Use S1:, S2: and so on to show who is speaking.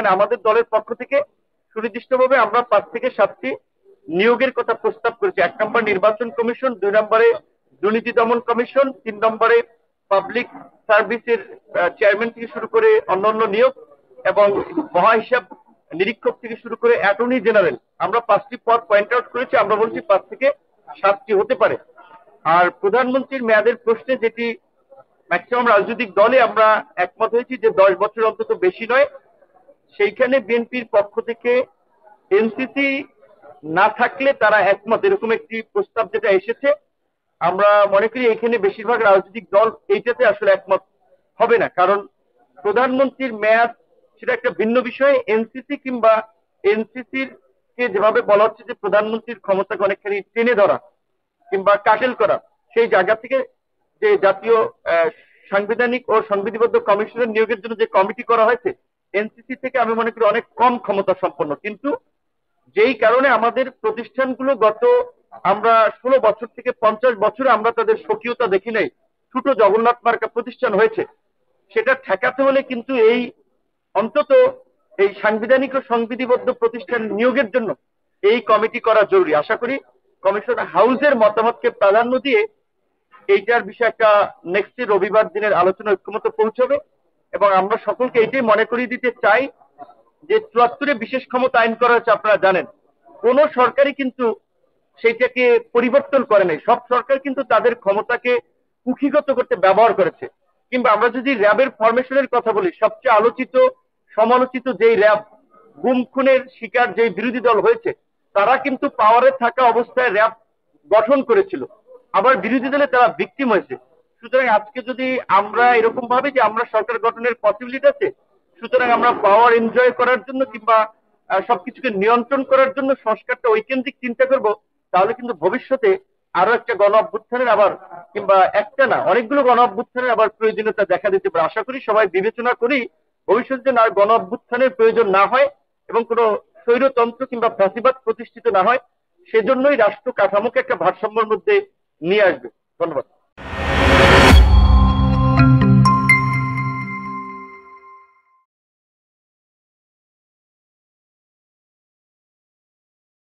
S1: সেখানে আমাদের দলের পক্ষ থেকে সুনির্দিষ্টভাবে আমরা 5 থেকে 7টি নিয়োগের কথা প্রস্তাব করেছি। 1 নম্বর নির্বাচন কমিশন, 2 নম্বরে দুর্নীতি দমন কমিশন, 3 নম্বরে পাবলিক সার্ভিসের চেয়ারম্যান থেকে শুরু করে অন্যান্য নিয়োগ, এবং মহা হিসাব নিরীক্ষক থেকে শুরু করে অ্যাটর্নি জেনারেল। আমরা 5টি পদ পয়েন্ট আউট করেছি, আমরা বলছি 5 থেকে 7টি হতে পারে। আর প্রধানমন্ত্রীর মেয়াদের প্রশ্নে যেটি ম্যাক্সিমাম রাজনৈতিক দলে আমরা একমত হয়েছি যে 10 বছর অন্তত বেশি নয়, সেইখানে বিএনপির পক্ষ থেকে এনসিসি না থাকলে তারা একমত, এরকম একটি প্রস্তাব যেটা এসেছে। আমরা মনে করি এখানে বেশিরভাগ রাজনৈতিক দল এইটাতে আসলে একমত হবে না, কারণ প্রধানমন্ত্রীর মেয়াদ সেটা একটা ভিন্ন বিষয়। এনসিসি কিংবা এনসিসির কে যেভাবে বলা হচ্ছে যে প্রধানমন্ত্রীর ক্ষমতাকে অনেকখানি টেনে ধরা কিংবা কাটেল করা, সেই জায়গা থেকে যে জাতীয় সাংবিধানিক ও সংবিধিবদ্ধ কমিশনের নিয়োগের জন্য যে কমিটি করা হয়েছে, এনসিসি থেকে আমি মনে করি অনেক কম ক্ষমতা সম্পন্ন। কিন্তু যেই কারণে আমাদের প্রতিষ্ঠানগুলো গত আমরা 16 বছর থেকে 50 বছরে আমরা তাদের স্বকীয়তা দেখি নাই, ছোট জগন্নাথ মার্কা প্রতিষ্ঠান হয়েছে, সেটা ঠেকাতে হলে কিন্তু এই অন্তত এই সাংবিধানিক ও সংবিধিবদ্ধ প্রতিষ্ঠান নিয়োগের জন্য এই কমিটি করা জরুরি। আশা করি কমিশন হাউসের মতামতকে প্রাধান্য দিয়ে এইটার বিষয়ে একটা নেক্সট রবিবার দিনের আলোচনা ঐক্যমত পৌঁছবে। এবং আমরা সকলকে এইটাই মনে করিয়ে দিতে চাই যে 74-এ বিশেষ ক্ষমতা আইন করা হয়েছে, আপনারা জানেন। কোন সরকারই কিন্তু সেইটাকে পরিবর্তন করে নাই, সব সরকার কিন্তু তাদের ক্ষমতাকে কুক্ষিগত করতে ব্যবহার করেছে। কিংবা আমরা যদি র্যাবের ফরমেশনের কথা বলি, সবচেয়ে আলোচিত সমালোচিত যেই র্যাব, গুম খুনের শিকার যেই বিরোধী দল হয়েছে, তারা কিন্তু পাওয়ারে থাকা অবস্থায় র্যাব গঠন করেছিল, আবার বিরোধী দলে তারা ভিকটিম হয়েছে। সুতরাং আজকে যদি আমরা এরকম ভাবে যে আমরা সরকার গঠনের পসিবিলিটি আছে, সুতরাং আমরা পাওয়ার এনজয় করার জন্য কিংবা সবকিছুকে নিয়ন্ত্রণ করার জন্য সংস্কারটা ঐকেন্দ্রিক চিন্তা করব, তাহলে কিন্তু ভবিষ্যতে আরো একটা গণ অভ্যুত্থানের আবার, কিংবা একটা না অনেকগুলো গণ অভ্যুত্থানের আবার প্রয়োজনীয়তা দেখা দিতে পারে। আশা করি সবাই বিবেচনা করি ভবিষ্যতে যেন আর গণ অভ্যুত্থানের প্রয়োজন না হয় এবং কোনো স্বৈরতন্ত্র কিংবা ফ্যাসিবাদ প্রতিষ্ঠিত না হয়, সেজন্যই রাষ্ট্র কাঠামোকে একটা ভারসাম্যের মধ্যে নিয়ে আসবে। ধন্যবাদ।